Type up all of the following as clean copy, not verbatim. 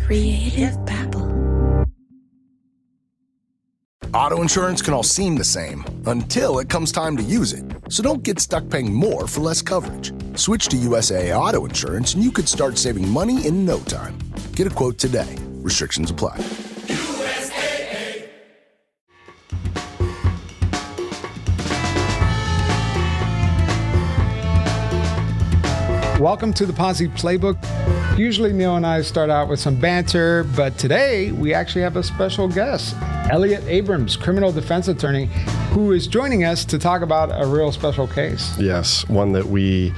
Creative babble. Auto insurance can all seem the same until it comes time to use it. So don't get stuck paying more for less coverage. Switch to USAA Auto Insurance and you could start saving money in no time. Get a quote today. Restrictions apply. USAA. Welcome to the Posse Playbook. Usually Neil and I start out with some banter, but today we actually have a special guest, Elliot Abrams, criminal defense attorney, who is joining us to talk about a real special case. Yes, one that we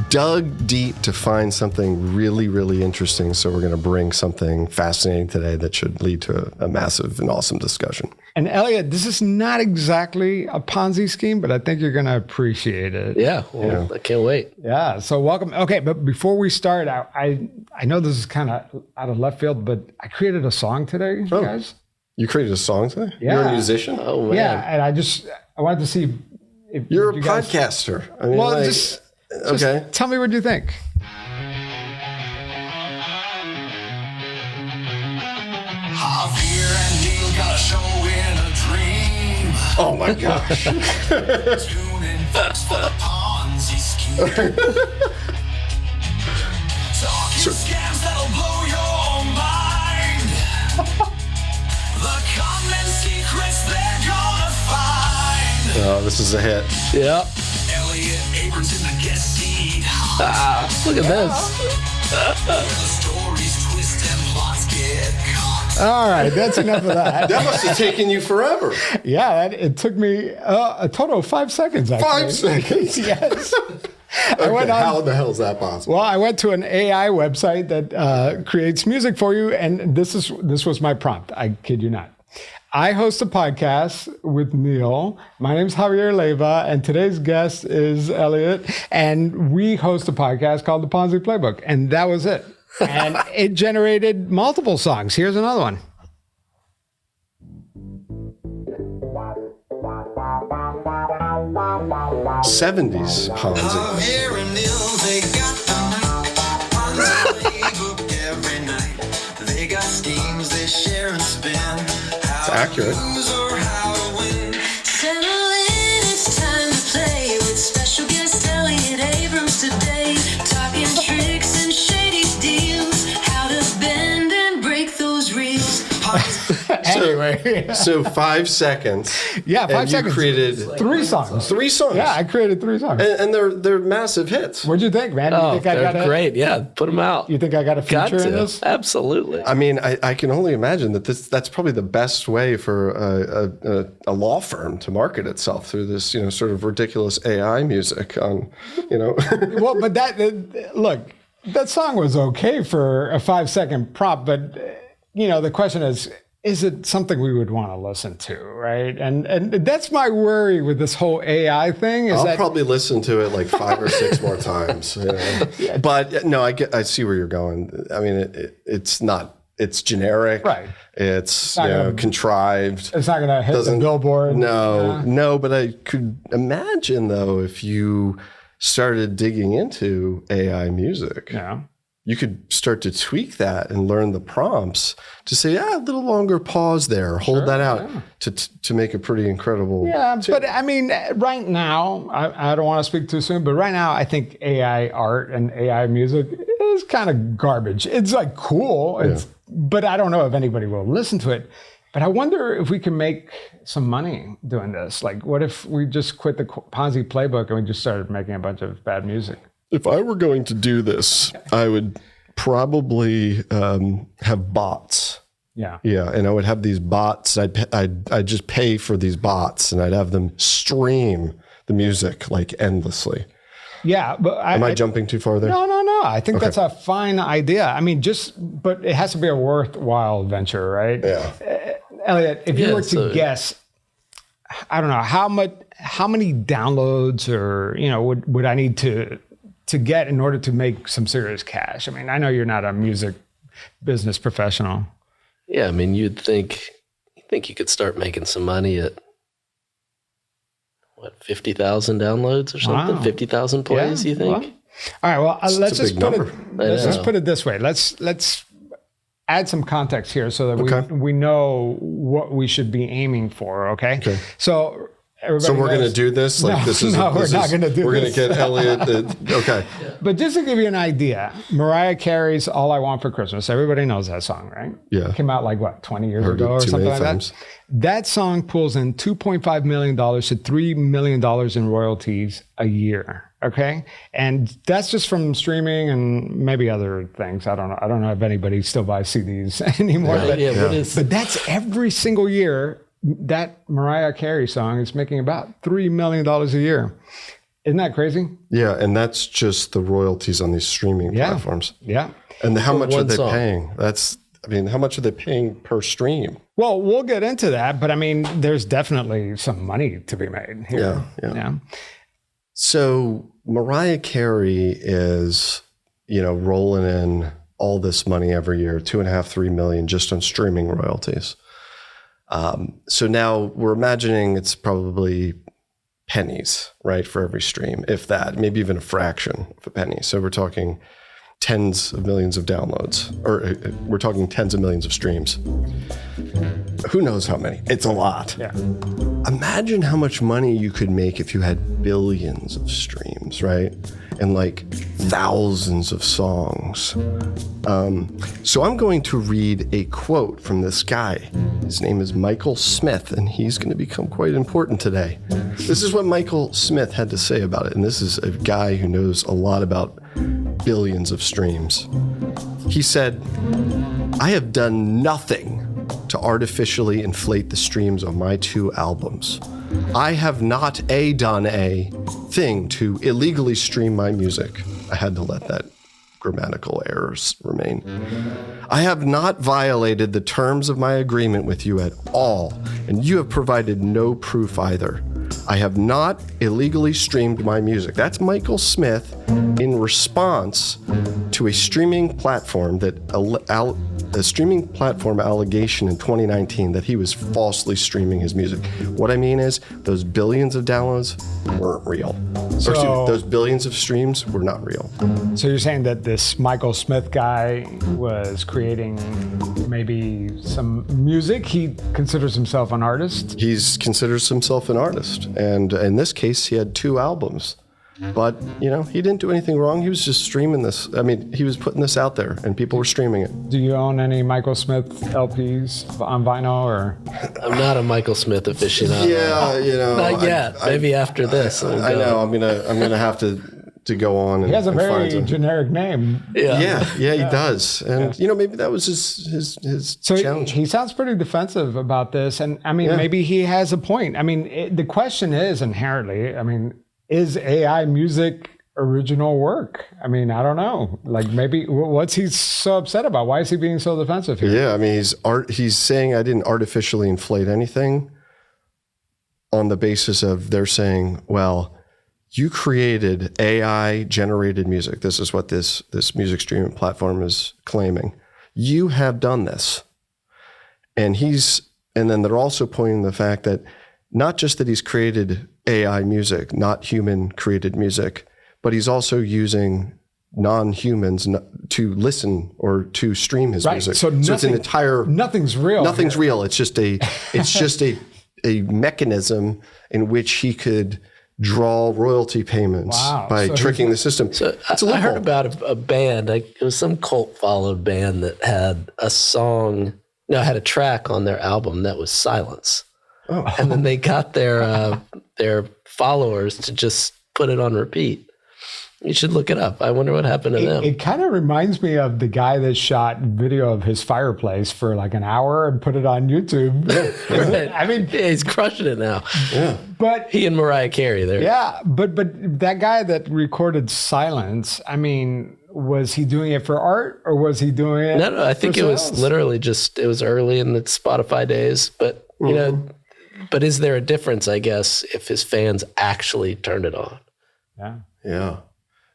dug deep to find something really, really interesting. So we're going to bring something fascinating today that should lead to a massive and awesome discussion. And Elliot, this is not exactly a Ponzi scheme, but I think you're going to appreciate it. Yeah, well, I can't wait. Yeah, so welcome. Okay, but before we start, I know this is kind of out of left field, but I created a song today, guys. You created a song today? Yeah. You're a musician? Oh, man. Yeah, and I wanted to see if You're a you guys, podcaster. I mean, well, like, just okay. tell me what you think. Javier and Neil got a show in a dream. Oh my gosh. Tune in, folks, for the Ponzi scheme. Talking scams that'll blow your mind. The common secrets they're gonna find. Oh, this is a hit. Yeah. Elliot Abrams in the guest seat. Look at this. Where the stories twist and plots get caught. All right, that's enough of that. That must have taken you forever. Yeah, it took me a total of 5 seconds, actually. 5 seconds? Yes. Okay, how the hell is that possible? Well, I went to an AI website that creates music for you, and this was my prompt. I kid you not. I host a podcast with Neil. My name's Javier Leyva, and today's guest is Elliot, and we host a podcast called The Ponzi Playbook, and that was it. And it generated multiple songs. Here's another one. '70s Ponzi. Javier and Neil, they got the Ponzi playbook every night. They got schemes they share and spin. It's accurate. Lose or how to win. Settle in, it's time to play with special guest Elliot Abrams today. Talking tricks and shady deals, how to bend and break those reels. Anyway. So 5 seconds. Yeah, 5 and seconds. You created 3 songs. 3 songs. Yeah, I created 3 songs. And they're massive hits. What'd you think, man? Oh, You think they're great. Yeah, put them out. You think I got a Got feature in to. this? Absolutely. I mean, I can only imagine that that's probably the best way for a law firm to market itself through this, sort of ridiculous AI music on, Well, but look, that song was okay for a 5-second prop, but the question is it something we would want to listen to, right? And that's my worry with this whole AI thing. I'll probably listen to it like 5 or 6 more times. But no, I see where you're going. I mean, it's generic. Right. It's contrived. It's not going to hit the billboard. No, but I could imagine though, if you started digging into AI music. Yeah. You could start to tweak that and learn the prompts to say, a little longer pause there, hold that out to make a pretty incredible. Yeah, but I mean, right now, I don't want to speak too soon, but right now, I think AI art and AI music is kind of garbage. It's like cool, but I don't know if anybody will listen to it. But I wonder if we can make some money doing this. Like, what if we just quit the Ponzi playbook and we just started making a bunch of bad music? If I were going to do this, I would probably have bots. Yeah. Yeah, and I would have these bots. I'd just pay for these bots, and I'd have them stream the music like endlessly. Yeah, but am I jumping too far there? No. I think that's a fine idea. I mean, but it has to be a worthwhile venture, right? Yeah. Elliot, if you were to guess, I don't know how many downloads or would I need to get in order to make some serious cash? I mean, I know you're not a music business professional. Yeah, I mean, you think you could start making some money at 50,000 downloads or something? Wow. 50,000 plays, you think? Well, all right. Well, let's just put it this way. Let's add some context here so that Okay. we know what we should be aiming for. Okay. So everybody So we're going to knows- do this? Like No, this is no, we're not gonna do We're going to this. get Elliot. Okay. But just to give you an idea, Mariah Carey's "All I Want for Christmas." Everybody knows that song, right? Yeah. Came out like what, 20 years Heard ago it or too something many like times. that. That song pulls in $2.5 million to $3 million in royalties a year. Okay, and that's just from streaming and maybe other things. I don't know. I don't know if anybody still buys CDs anymore. Right, But, what is but that's every single year. That Mariah Carey song is making about $3 million a year. Isn't that crazy? Yeah, and that's just the royalties on these streaming platforms. Yeah. And how much are one they song. paying? How much are they paying per stream? Well, we'll get into that, but I mean, there's definitely some money to be made here. Yeah. So Mariah Carey is, rolling in all this money every year, 2.5-3 million just on streaming royalties. So now we're imagining it's probably pennies, right, for every stream, if that, maybe even a fraction of a penny. So we're talking tens of millions of downloads, or we're talking tens of millions of streams. Who knows how many? It's a lot. Yeah. Imagine how much money you could make if you had billions of streams, right? And like thousands of songs. So I'm going to read a quote from this guy. His name is Michael Smith, and he's going to become quite important today. This is what Michael Smith had to say about it. And this is a guy who knows a lot about billions of streams. He said, "I have done nothing to artificially inflate the streams of my 2 albums. I have not done a thing to illegally stream my music." I had to let that grammatical errors remain. "I have not violated the terms of my agreement with you at all, and you have provided no proof either. I have not illegally streamed my music." That's Michael Smith in response to a streaming platform allegation in 2019 that he was falsely streaming his music. What I mean is those billions of downloads weren't real. Those billions of streams were not real. So you're saying that this Michael Smith guy was creating maybe some music? He considers himself an artist? He considers himself an artist. And in this case, he had 2 albums. But, he didn't do anything wrong. He was just streaming this. I mean, he was putting this out there and people were streaming it. Do you own any Michael Smith LPs on vinyl or? I'm not a Michael Smith aficionado. Yeah, Not yet. Maybe after this. I know. I'm gonna have to go on and He has a and very find some. generic name. Yeah, he does. And maybe that was his So challenge. he sounds pretty defensive about this. And I mean, maybe he has a point. I mean, the question is inherently, is AI music original work? I mean, I don't know. Like maybe what's he so upset about? Why is he being so defensive here? Yeah, he's saying I didn't artificially inflate anything on the basis of they're saying, well, you created AI generated music. This is what this music streaming platform is claiming. You have done this. And then they're also pointing to the fact that not just that he's created AI music, not human created music, but he's also using non-humans to listen or to stream his music. So it's an entire nothing's real. Nothing's here. real. It's just a mechanism in which he could draw royalty payments by So tricking the system. So It's a I heard loophole. about a band. It was some cult followed band that had had a track on their album that was silence. Oh. And then they got their followers to just put it on repeat. You should look it up. I wonder what happened to them. It kind of reminds me of the guy that shot video of his fireplace for like an hour and put it on YouTube. Right. I mean, Yeah, he's crushing it now. but He and Mariah Carey there. yeah, but that guy that recorded silence, I mean, was he doing it for art or was he doing it? No, I think for it was sales? literally it was early in the Spotify days, but but is there a difference, I guess, if his fans actually turned it on? Yeah.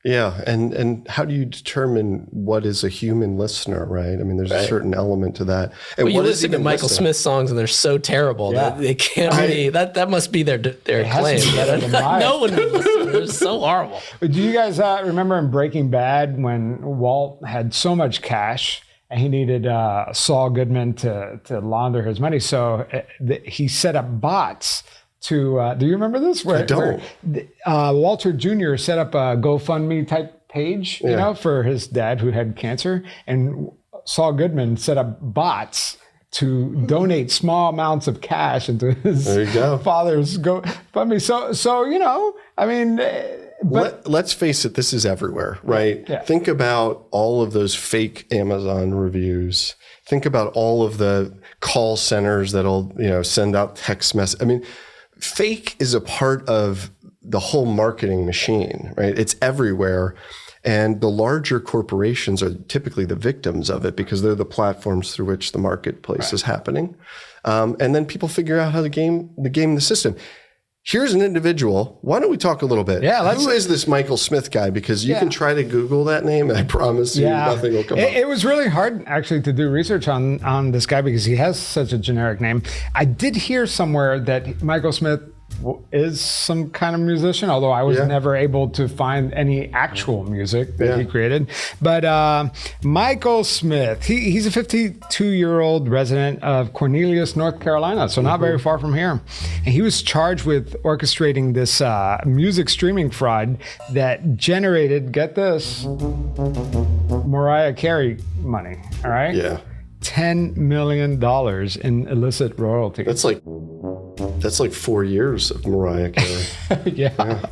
Yeah. And how do you determine what is a human listener, right? I mean, there's a certain element to that. And Well, you what is listen to even Michael listening? Smith songs and they're so terrible that they can't really, that must be their has claim. to be better than mine. No one would listen. They're so horrible. Do you guys remember in Breaking Bad when Walt had so much cash and he needed Saul Goodman to launder his money. So he set up bots to. Do you remember this? I don't. Walter Jr. set up a GoFundMe type page, you know, for his dad who had cancer, and Saul Goodman set up bots to donate small amounts of cash into his father's GoFundMe. So you know, I mean, but let's face it, this is everywhere, right? Yeah. Think about all of those fake Amazon reviews. Think about all of the call centers that'll, you know, send out text messages. I mean, fake is a part of the whole marketing machine, right? It's everywhere. And the larger corporations are typically the victims of it because they're the platforms through which the marketplace is happening. And then people figure out how to game the system. Here's an individual. Why don't we talk a little bit? Yeah, who is this Michael Smith guy? Because you can try to Google that name, and I promise you nothing will come up. It was really hard actually to do research on this guy because he has such a generic name. I did hear somewhere that Michael Smith is some kind of musician, although I was never able to find any actual music that he created. But Michael Smith, he's a 52-year-old resident of Cornelius, North Carolina, so not very far from here. And he was charged with orchestrating this music streaming fraud that generated, get this, Mariah Carey money, all right? Yeah. $10 million in illicit royalties. That's like 4 years of Mariah Carey. yeah.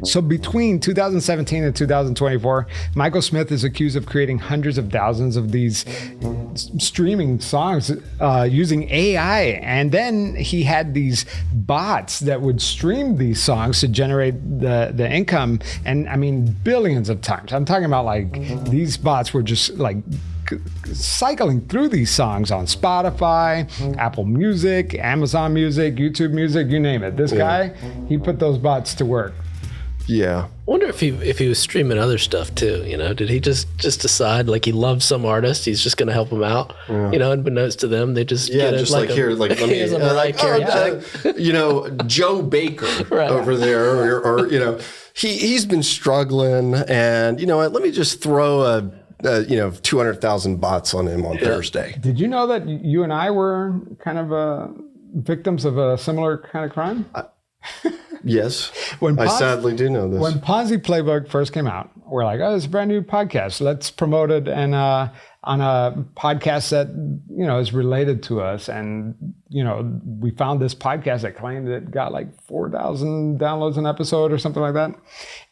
So between 2017 and 2024, Michael Smith is accused of creating hundreds of thousands of these streaming songs using AI. And then he had these bots that would stream these songs to generate the income. And I mean, billions of times. I'm talking about like these bots were just like cycling through these songs on Spotify, Apple Music, Amazon Music, YouTube Music, you name it. This guy, he put those bots to work. Yeah. I wonder if he was streaming other stuff too. You know, did he just decide like he loves some artist, he's just going to help him out? You know, unbeknownst to them, they just get just like here, like let me, here's a Mariah Carey check. you know, Joe Baker over there, or you know, he's been struggling, and you know what? Let me just throw 200,000 bots on him on Thursday. Did you know that you and I were kind of victims of a similar kind of crime? Yes, I sadly do know this. When Ponzi Playbook first came out, we're like, oh, it's a brand new podcast. Let's promote it and on a podcast that, you know, is related to us. And, you know, we found this podcast that claimed it got like 4,000 downloads an episode or something like that.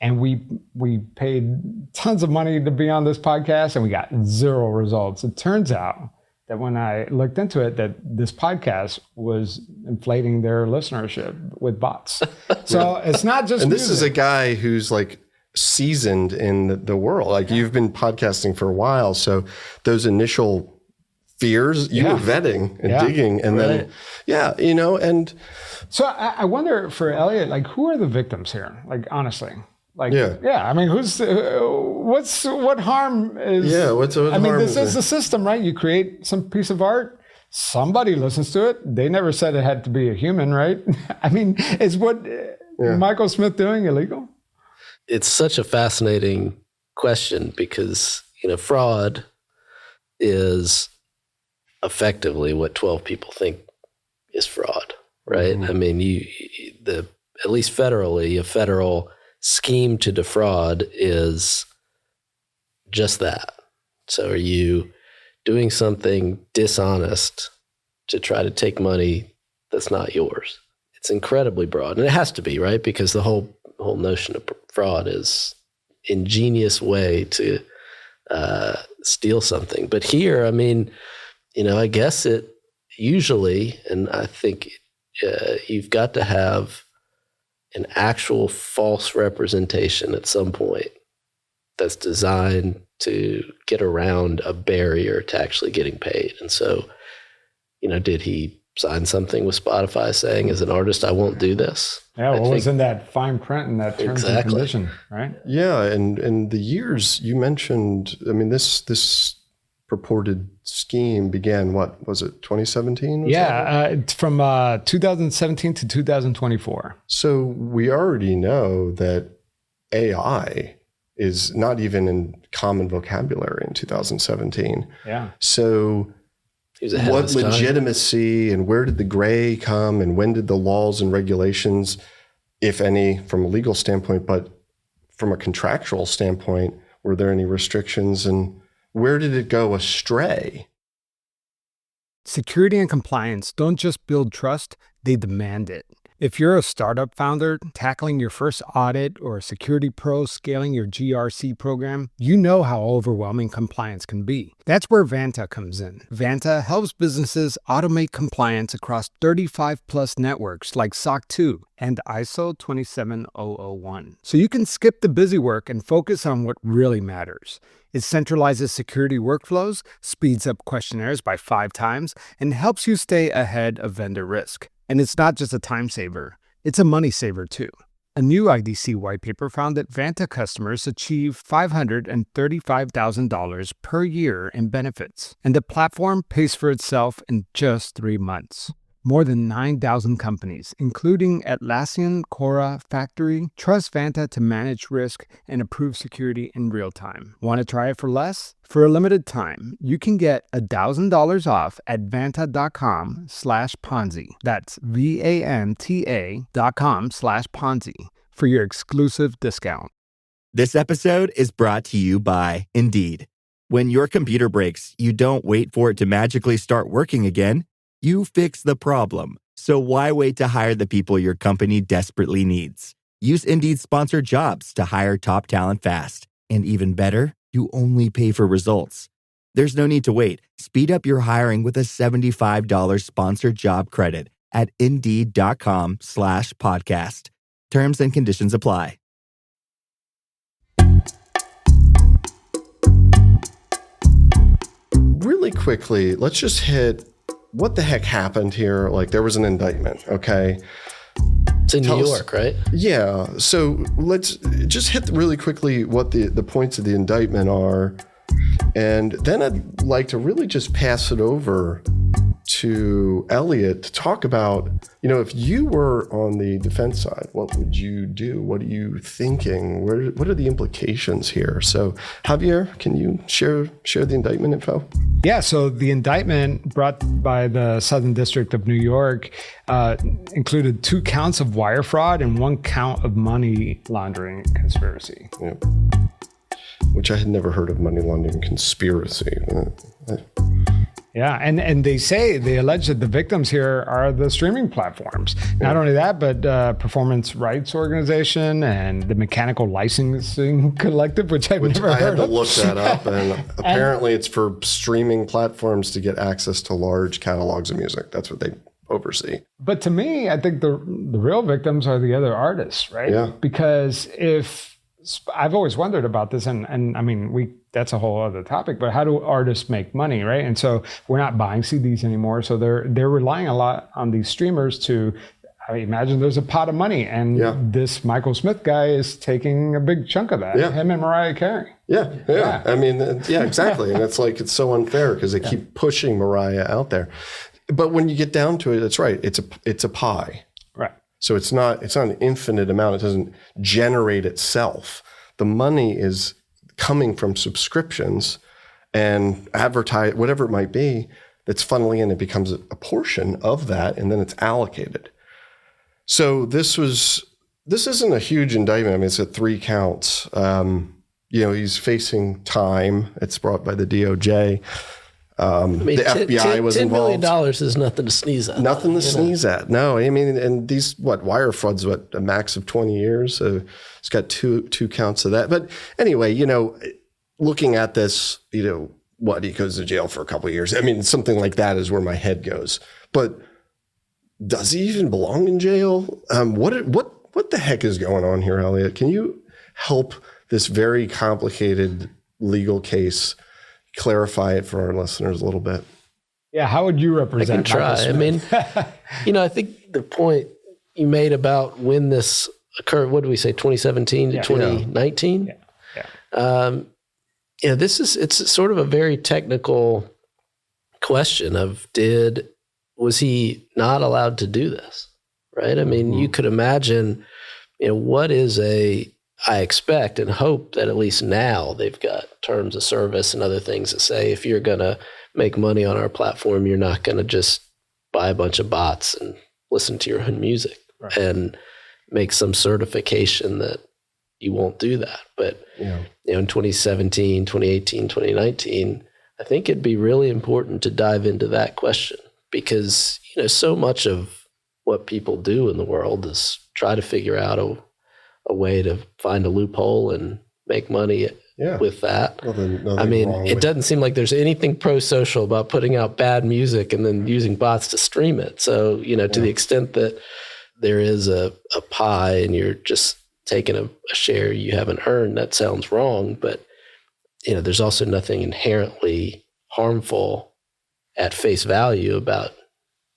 And we paid tons of money to be on this podcast and we got 0 results. It turns out that when I looked into it, that this podcast was inflating their listenership with bots. So it's not just and music. This is a guy who's like seasoned in the world. Like you've been podcasting for a while. So those initial fears, you were vetting and digging. And then, you know, and. So I wonder for Elliot, like who are the victims here? Like, honestly. Like, I mean, what harm is? What I mean, harm this is there? the system, right? You create some piece of art, somebody listens to it. They never said it had to be a human, right? I mean, is what Michael Smith doing illegal? It's such a fascinating question because, you know, fraud is effectively what 12 people think is fraud, right? I mean, at least federally, a federal scheme to defraud is just that. So are you doing something dishonest to try to take money that's not yours? It's incredibly broad, and it has to be, right? Because the whole notion of fraud is ingenious way to steal something. But here, I mean, you know, I guess it usually, and I think you've got to have an actual false representation at some point that's designed to get around a barrier to actually getting paid. And so, you know, did he sign something with Spotify saying, as an artist, I won't do this? Yeah, well, was in that fine print in that terms and condition, right? Yeah, and the years you mentioned, I mean, this purported scheme began, what was it, 2017? From 2017 to 2024. So we already know that AI is not even in common vocabulary in 2017. Yeah. So He was ahead of what his time. legitimacy and where did the gray come and when did the laws and regulations, if any, from a legal standpoint, but from a contractual standpoint, were there any restrictions and where did it go astray? Security and compliance don't just build trust, they demand it. If you're a startup founder tackling your first audit or a security pro scaling your GRC program, you know how overwhelming compliance can be. That's where Vanta comes in. Vanta helps businesses automate compliance across 35 plus networks like SOC 2 and ISO 27001. So you can skip the busy work and focus on what really matters. It centralizes security workflows, speeds up questionnaires by 5 times, and helps you stay ahead of vendor risk. And it's not just a time saver, it's a money saver too. A new IDC white paper found that Vanta customers achieve $535,000 per year in benefits, and the platform pays for itself in just 3 months. More than 9,000 companies, including Atlassian, Cora, Factory, trust Vanta to manage risk and improve security in real time. Want to try it for less? For a limited time, you can get $1,000 off at vanta.com/Ponzi. That's VANTA.com/Ponzi for your exclusive discount. This episode is brought to you by Indeed. When your computer breaks, you don't wait for it to magically start working again. You fix the problem. So why wait to hire the people your company desperately needs? Use Indeed's sponsored jobs to hire top talent fast. And even better, you only pay for results. There's no need to wait. Speed up your hiring with a $75 sponsored job credit at Indeed.com/podcast. Terms and conditions apply. Really quickly, let's just hit what the heck happened here. Like there was an indictment, okay? It's in Tell New us- York, right? Yeah. So let's just hit really quickly what the points of the indictment are. And then I'd like to really just pass it over to Elliot to talk about, if you were on the defense side, what would you do? What are you thinking? What are the implications here? So Javier, can you share the indictment info? Yeah, so the indictment brought by the Southern District of New York included 2 counts of wire fraud and 1 count of money laundering conspiracy. Yeah. Which I had never heard of money laundering conspiracy. Yeah, and they allege that the victims here are the streaming platforms. Not only that, but Performance Rights Organization and the Mechanical Licensing Collective, which I've never I had heard to of. look that up, and apparently it's for streaming platforms to get access to large catalogs of music. That's what they oversee. But to me, I think the real victims are the other artists, right? Yeah. Because I've always wondered about this, and I mean, that's a whole other topic, but how do artists make money, right? And so we're not buying CDs anymore, so they're relying a lot on these streamers to, I imagine there's a pot of money, and this Michael Smith guy is taking a big chunk of that, him and Mariah Carey. Yeah. I mean, exactly. And it's so unfair because they keep pushing Mariah out there. But when you get down to it, that's right. It's a pie. Right. So it's not an infinite amount. It doesn't generate itself. The money is coming from subscriptions and advertise, whatever it might be, that's funneling in. It becomes a portion of that, and then it's allocated. So this isn't a huge indictment. I mean, it's at 3 counts. He's facing time. It's brought by the DOJ. The FBI was involved. $10 million is nothing to sneeze at. Nothing to sneeze at. No, I mean, and these wire fraud's a max of 20 years. So it's got two counts of that. But anyway, looking at this, he goes to jail for a couple of years. I mean, something like that is where my head goes. But does he even belong in jail? What the heck is going on here, Elliot? Can you help this very complicated legal case clarify it for our listeners a little bit? Yeah, how would you represent? I can try. I mean, I think the point you made about when this occurred, what do we say, 2017 to 2019? Yeah. It's sort of a very technical question of was he not allowed to do this? Right? I mean, you could imagine, what is a I expect and hope that at least now they've got terms of service and other things that say if you're going to make money on our platform, you're not going to just buy a bunch of bots and listen to your own music and make some certification that you won't do that. But in 2017, 2018, 2019, I think it'd be really important to dive into that question because, so much of what people do in the world is try to figure out a way to find a loophole and make money with that. It doesn't seem like there's anything pro-social about putting out bad music and then using bots to stream it. So, to the extent that there is a pie and you're just taking a share you haven't earned, that sounds wrong. But, there's also nothing inherently harmful at face value about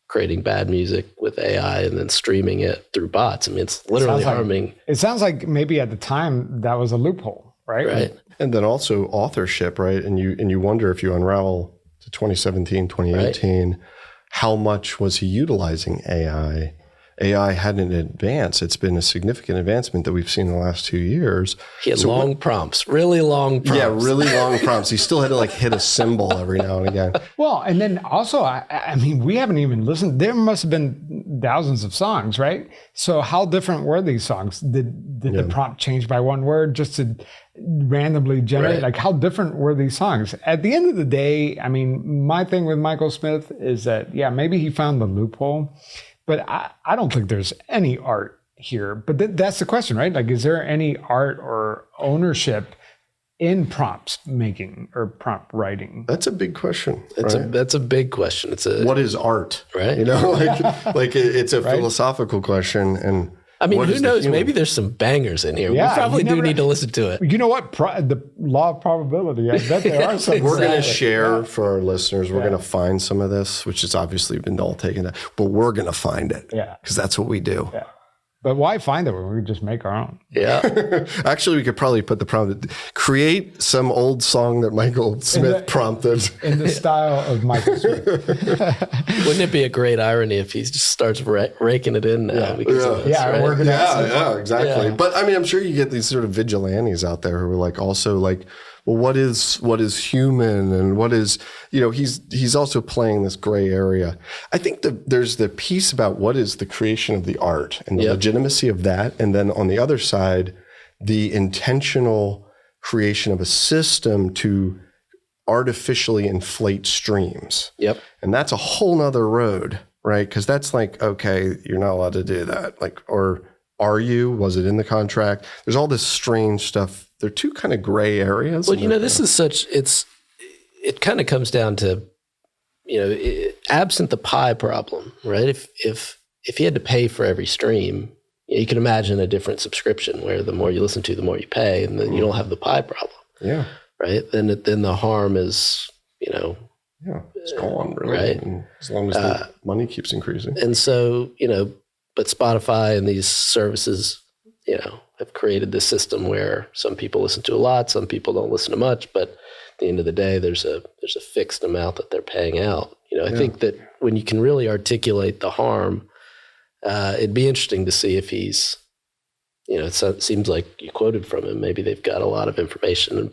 creating bad music with AI and then streaming it through bots. It's literally harming. It sounds like maybe at the time that was a loophole, right? Right. And then also authorship, right? And you wonder if you unravel to 2017, 2018, how much was he utilizing AI? AI hadn't advanced. It's been a significant advancement that we've seen in the last 2 years. He had long prompts, really long prompts. Yeah, really long prompts. He still had to hit a symbol every now and again. Well, and then also, we haven't even listened. There must have been thousands of songs, right? So how different were these songs? Did the prompt change by one word just to randomly generate? Like how different were these songs? At the end of the day, my thing with Michael Smith is that, maybe he found the loophole. But I don't think there's any art here. But that's the question, right? Is there any art or ownership in prompts making or prompt writing? That's a big question. That's a big question. What is art? Right. It's a philosophical question. And who knows? Maybe there's some bangers in here. Yeah, we probably do need to listen to it. You know what? The law of probability. I bet there are some. We're going to share for our listeners. We're going to find some of this, which has obviously been all taken out, but we're going to find it. Yeah. Because that's what we do. Yeah. But why find it when we just make our own? Yeah. Actually, we could probably put the prompt, create some old song that Michael Smith prompted. In the style of Michael Smith. Wouldn't it be a great irony if he just starts raking it in now? Because working Yeah, exactly. Yeah. But I'm sure you get these sort of vigilantes out there who are also well, what is human and what is, he's also playing this gray area. I think there's the piece about what is the creation of the art and the legitimacy of that. And then on the other side, the intentional creation of a system to artificially inflate streams. Yep. And that's a whole nother road, right? Because that's okay, you're not allowed to do that. Or are you? Was it in the contract? There's all this strange stuff. They're two kind of gray areas. Well, this is it kind of comes down to, absent the pie problem, right? If you had to pay for every stream, you can imagine a different subscription where the more you listen to, the more you pay, and then you don't have the pie problem. Yeah. Right. Then the harm is, it's gone, really. Right. And as long as the money keeps increasing. And so, but Spotify and these services, have created this system where some people listen to a lot, some people don't listen to much, but at the end of the day, there's a fixed amount that they're paying out. I think that when you can really articulate the harm, it'd be interesting to see if he's, it seems like you quoted from him. Maybe they've got a lot of information,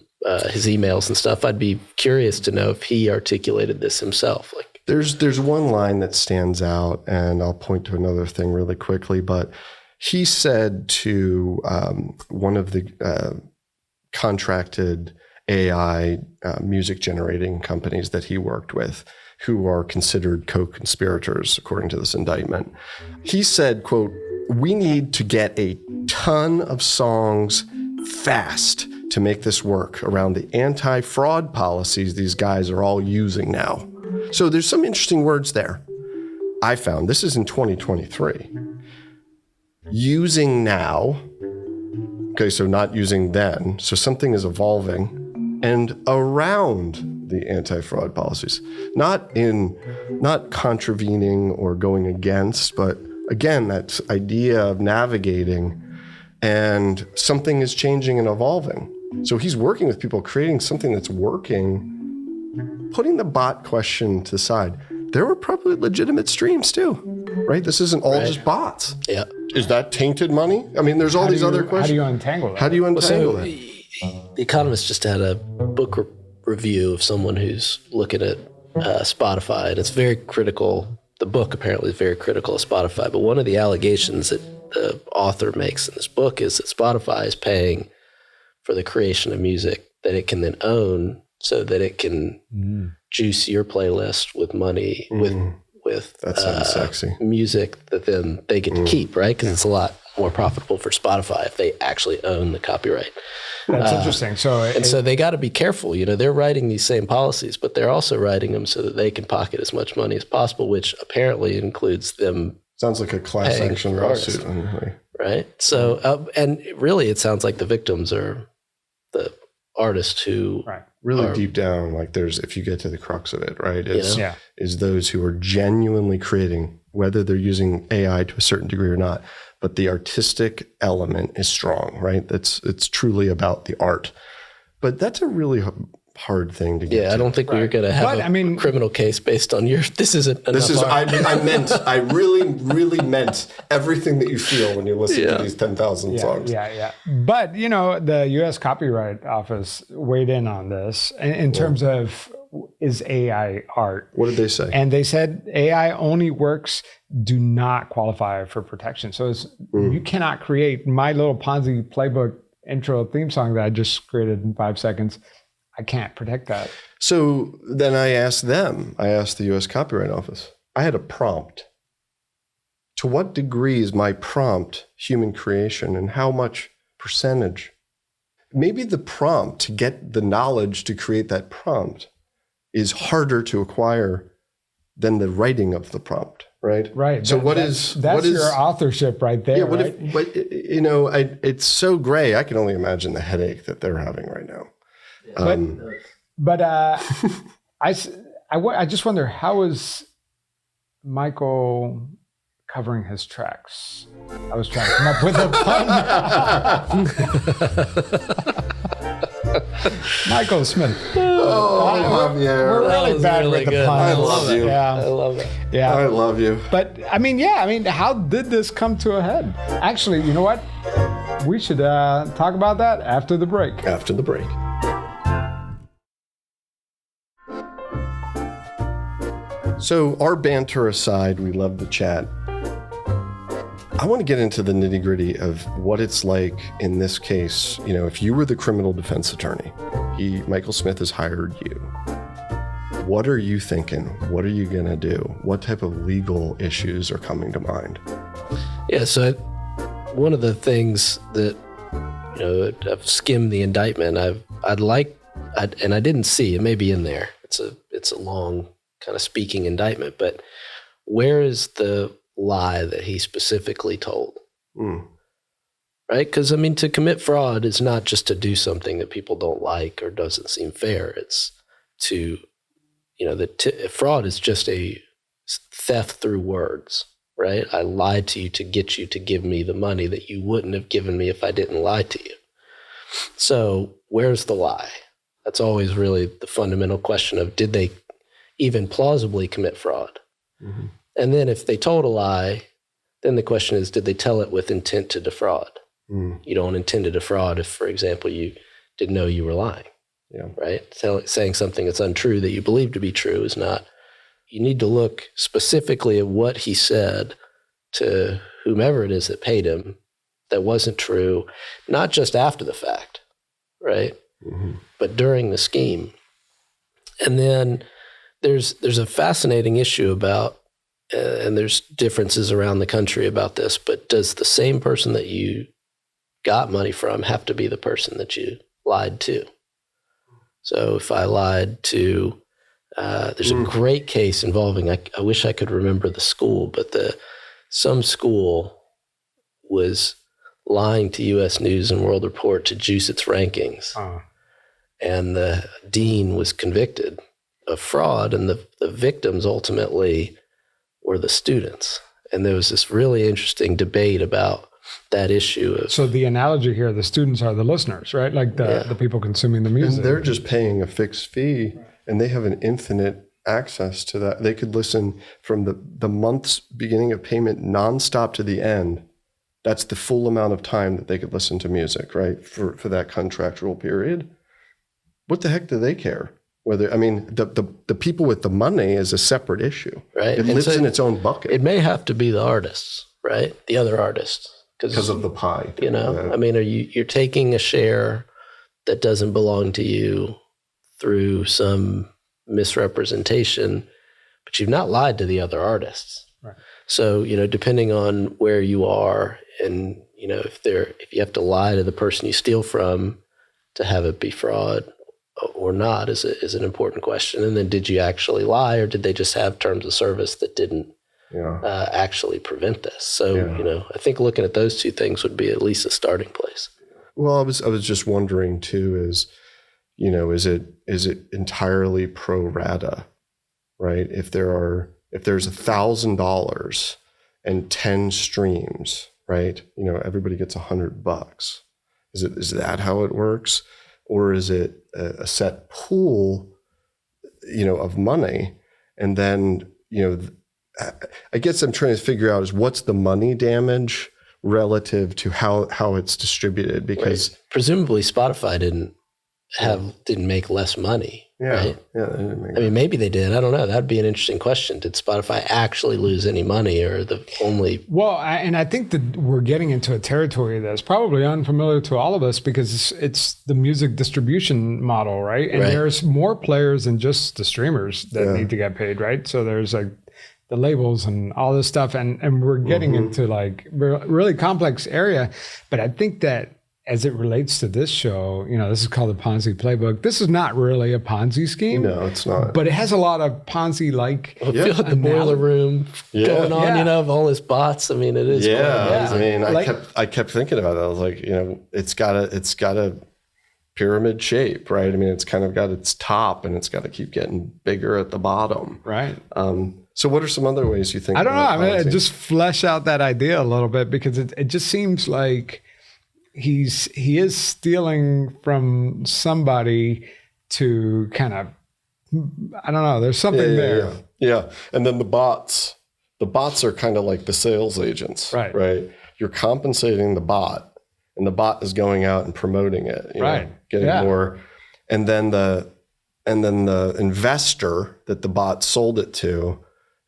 his emails and stuff. I'd be curious to know if he articulated this himself. There's one line that stands out, and I'll point to another thing really quickly, but he said to one of the contracted AI music generating companies that he worked with, who are considered co-conspirators, according to this indictment. He said, quote, "We need to get a ton of songs fast to make this work around the anti-fraud policies these guys are all using now." So there's some interesting words there. I found this is in 2023. Using now, okay, so not using then. So something is evolving and around the anti-fraud policies, not contravening or going against, but again, that idea of navigating, and something is changing and evolving. So he's working with people, creating something that's working, putting the bot question to the side. There were probably legitimate streams too, right? This isn't all just bots. Yeah. Is that tainted money? I mean, there's all these other questions. How do you untangle that? How do you untangle that? The Economist just had a book review of someone who's looking at Spotify, and it's very critical. The book apparently is very critical of Spotify, but one of the allegations that the author makes in this book is that Spotify is paying for the creation of music that it can then own so that it can juice your playlist with money, with That sounds sexy. music that then they get to keep, right? Because it's a lot more profitable for Spotify if they actually own the copyright. That's interesting. So they got to be careful. You know, they're writing these same policies, but they're also writing them so that they can pocket as much money as possible, which apparently includes them. Sounds like a class paying action for lawsuit. artists. Anyway. Right. So, and really, it sounds like the victims are the artists who Really deep down, like if you get to the crux of it, right? Yeah. Is those who are genuinely creating, whether they're using AI to a certain degree or not, but the artistic element is strong, right? It's truly about the art. But that's a really hard thing to get to. I don't think we're going to have a criminal case based on your. This isn't. This is. I really meant everything that you feel when you listen to these 10,000 songs. Yeah. But the U.S. Copyright Office weighed in on this in terms of is AI art. What did they say? And they said AI only works do not qualify for protection. So you cannot create my little Ponzi playbook intro theme song that I just created in 5 seconds. I can't protect that. So then I asked the U.S. Copyright Office, I had a prompt. To what degree is my prompt human creation and how much percentage? Maybe the prompt to get the knowledge to create that prompt is harder to acquire than the writing of the prompt, right? Right. So that's your authorship right there. Yeah. It's so gray. I can only imagine the headache that they're having right now. But I just wonder, how is Michael covering his tracks? I was trying to come up with a pun. Michael Smith. Oh, I love you. We're really bad really with the good. puns. I love you. Yeah. I love it. Yeah. I love you. But I mean, how did this come to a head? Actually, you know what? We should talk about that after the break. After the break. So our banter aside, we love the chat. I want to get into the nitty gritty of what it's like in this case. If you were the criminal defense attorney, Michael Smith has hired you. What are you thinking? What are you going to do? What type of legal issues are coming to mind? Yeah. So one of the things that, I've skimmed the indictment. And I didn't see, it may be in there. It's a long kind of speaking indictment, but where is the lie that he specifically told? Right? Because, to commit fraud is not just to do something that people don't like or doesn't seem fair. It's to, fraud is just a theft through words, right? I lied to you to get you to give me the money that you wouldn't have given me if I didn't lie to you. So where's the lie? That's always really the fundamental question of, did they even plausibly commit fraud? Mm-hmm. And then if they told a lie, then the question is, did they tell it with intent to defraud? You don't intend to defraud if, for example, you didn't know you were lying, right? Saying something that's untrue that you believe to be true is not. You need to look specifically at what he said to whomever it is that paid him that wasn't true, not just after the fact, right? Mm-hmm. But during the scheme. And then there's a fascinating issue about, and there's differences around the country about this, but does the same person that you got money from have to be the person that you lied to? So if I lied to, there's a great case involving, I wish I could remember the school, but some school was lying to U.S. News and World Report to juice its rankings. And the dean was convicted of fraud, and the victims ultimately were the students. And there was this really interesting debate about that issue. So the analogy here, the students are the listeners, right? Like the people consuming the music. And they're just paying a fixed fee, and they have an infinite access to that. They could listen from the month's beginning of payment nonstop to the end That's the full amount of time that they could listen to music, right? For that contractual period. What the heck do they care? Whether, I mean, the people with the money is a separate issue. Right. It And lives so in its own bucket. It may have to be the artists, right? The other artists. Because of the pie. You know, I mean, you're taking a share that doesn't belong to you through some misrepresentation, but you've not lied to the other artists. Right. So, you know, depending on where you are and, you know, if you have to lie to the person you steal from to have it be fraud or not is an important question. And then did you actually lie, or did they just have terms of service that didn't actually prevent this? So, you know, I think looking at those two things would be at least a starting place. Well, I was just wondering too, is it entirely pro rata, right? If there's $1,000 and 10 streams, right? You know, everybody gets $100. Is that how it works? Or is it a set pool, you know, of money? And then, you know, I guess I'm trying to figure out is what's the money damage relative to how it's distributed, because presumably Spotify didn't make less money. Right? They didn't make I mean, maybe they did. I don't know. That'd be an interesting question. Did Spotify actually lose any money, or the only? Well, I think that we're getting into a territory that's probably unfamiliar to all of us, because it's the music distribution model, right? And there's more players than just the streamers that need to get paid, right? So there's like the labels and all this stuff, and we're getting into like really complex area. But I think that as it relates to this show, you know, this is called the Ponzi playbook. This is not really a Ponzi scheme. No, it's not. But it has a lot of Ponzi-like. I feel like the boiler room going on, you know, of all his bots. I mean, it is. I mean, I kept thinking about that. I was like, you know, it's got a pyramid shape, right? I mean, it's kind of got its top, and it's got to keep getting bigger at the bottom. Right. So what are some other ways you think? I don't know. I mean, Ponzi? just flesh out that idea a little bit, because it just seems like he is stealing from somebody to kind of, I don't know, there's something there. Yeah. And then the bots are kind of like the sales agents, right? You're compensating the bot, and the bot is going out and promoting it, you know, getting more. And then the investor that the bot sold it to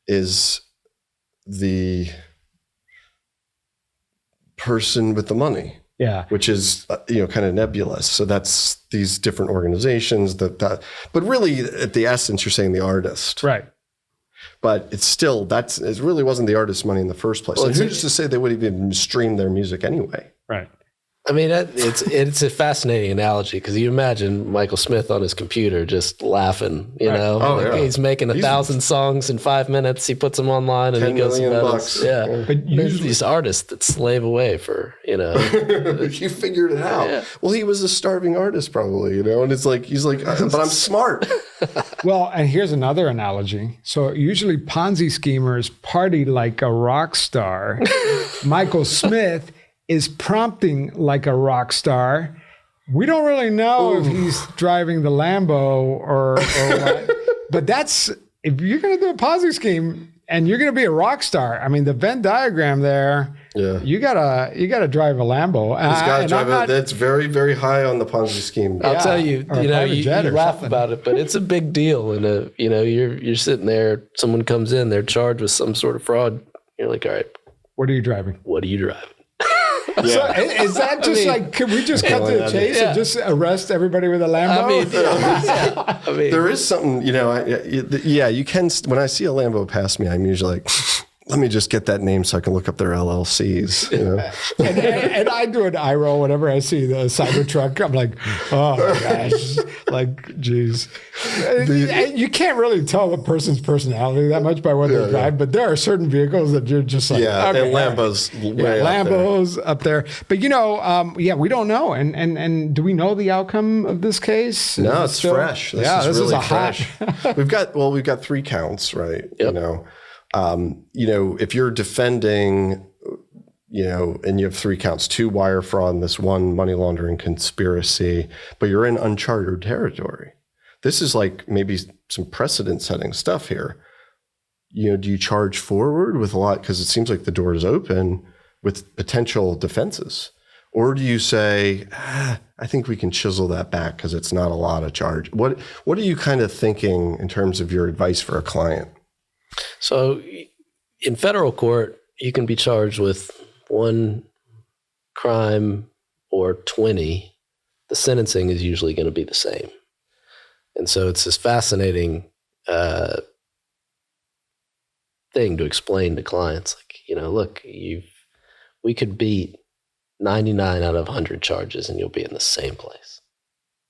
is the person with the money. Yeah, which is kind of nebulous. So that's these different organizations that. But really, at the essence, you're saying the artist, right? But it's still it really wasn't the artist's money in the first place. Well, and who's to say they would even stream their music anyway? Right. I mean, it's a fascinating analogy, because you imagine Michael Smith on his computer just laughing, you know, he's making 1,000 songs in 5 minutes. He puts them online and he goes $10 million. Yeah. But usually these artists that slave away for, you know, you figured it out. Yeah. Well, he was a starving artist probably, you know, and it's like, he's like, but I'm smart. Well, and here's another analogy. So usually Ponzi schemers party like a rock star. Michael Smith is prompting like a rock star. We don't really know if he's driving the Lambo or what. But if you're going to do a Ponzi scheme and you're going to be a rock star, I mean, the Venn diagram there, you gotta drive a Lambo. He's got to drive that's very, very high on the Ponzi scheme. I'll tell you, you laugh about it, but it's a big deal. And you're sitting there, someone comes in, they're charged with some sort of fraud. You're like, all right, what are you driving? What are you driving? So is that just can we just cut to the chase and just arrest everybody with a Lambo? I mean, there is something, you can, when I see a Lambo pass me, I'm usually like, let me just get that name so I can look up their LLCs, you know? and I do an eye roll whenever I see the Cybertruck. I'm like, oh my gosh, like, geez. You can't really tell a person's personality that much by what they drive, but there are certain vehicles that you're just like, and Lambos Lambos up there. But we don't know. And do we know the outcome of this case? No, it's fresh. This is really fresh. We've got 3 counts, right? Yep. If you're defending, and you have 3 counts, 2 wire fraud and this 1 money laundering conspiracy, but you're in uncharted territory. This is like maybe some precedent setting stuff here. Do you charge forward with a lot? Because it seems like the door is open. with potential defenses? Or do you say, I think we can chisel that back because it's not a lot of charge? What are you kind of thinking in terms of your advice for a client? So in federal court, you can be charged with one crime or 20. The sentencing is usually going to be the same. And so it's this fascinating thing to explain to clients. Like, look, we could beat 99 out of 100 charges and you'll be in the same place.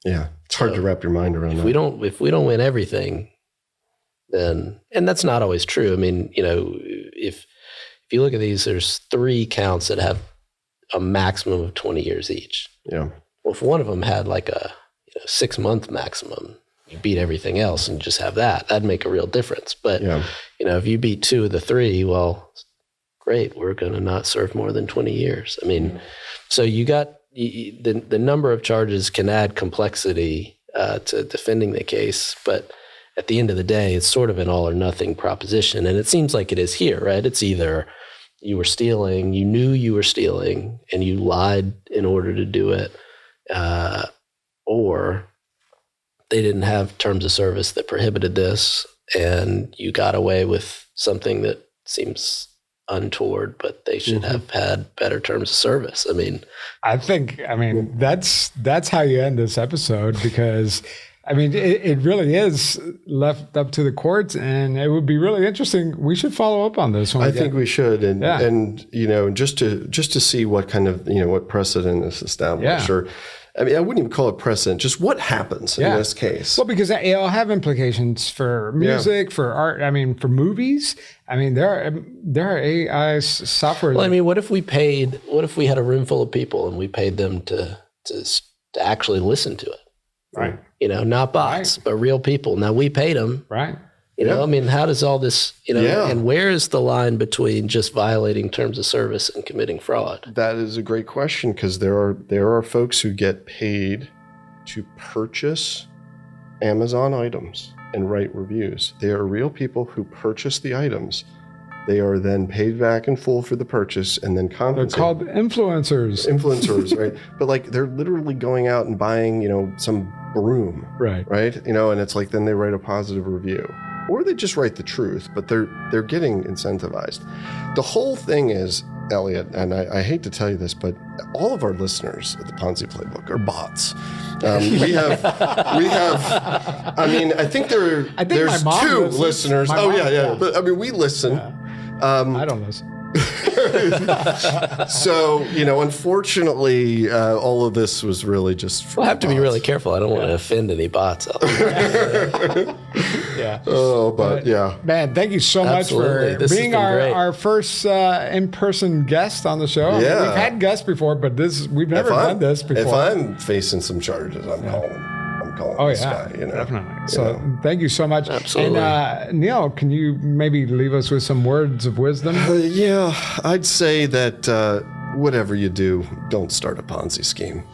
Yeah. It's hard to wrap your mind around that. If we don't win everything, then, and that's not always true. I mean, if you look at these, there's 3 counts that have a maximum of 20 years each. Yeah. Well, if one of them had like a 6-month maximum, you beat everything else and just have that'd make a real difference. But, if you beat 2 of the 3, well, great, we're going to not serve more than 20 years. I mean, so you got the number of charges can add complexity to defending the case, but at the end of the day, it's sort of an all or nothing proposition. And it seems like it is here, right? It's either you were stealing, you knew you were stealing, and you lied in order to do it, or they didn't have terms of service that prohibited this, and you got away with something that seems untoward, but they should have had better terms of service. I think that's how you end this episode, because it really is left up to the courts, and it would be really interesting. We should follow up on this one. I think we should, and just to see what kind of what precedent is established, or I wouldn't even call it precedent. Just what happens in this case. Well, because it'll have implications for music, for art. For movies. There are AI software. Well, what if we had a room full of people and we paid them to actually listen to it? Right. Not bots, but real people. Now we paid them. Right. How does all this, and where is the line between just violating terms of service and committing fraud? That is a great question, because there are folks who get paid to purchase Amazon items and write reviews. They are real people who purchase the items. They are then paid back in full for the purchase and then compensated. They're called influencers. Influencers, right? But they're literally going out and buying, some broom. Right. Right? And it's then they write a positive review. Or they just write the truth, but they're getting incentivized. The whole thing is, Elliot, and I hate to tell you this, but all of our listeners at the Ponzi Playbook are bots. We have. I think there's 2 listeners. But we listen. I don't listen. So, unfortunately, all of this was really just We'll have to be really careful. I don't want to offend any bots out there. Oh, but Man, thank you so Absolutely. much This for has being been great. our first in-person guest on the show. Yeah. We've had guests before, but we've never done this before. If I'm facing some charges, I'm calling this guy. Definitely. So thank you so much. Absolutely. And Neil, can you maybe leave us with some words of wisdom? I'd say that whatever you do, don't start a Ponzi scheme.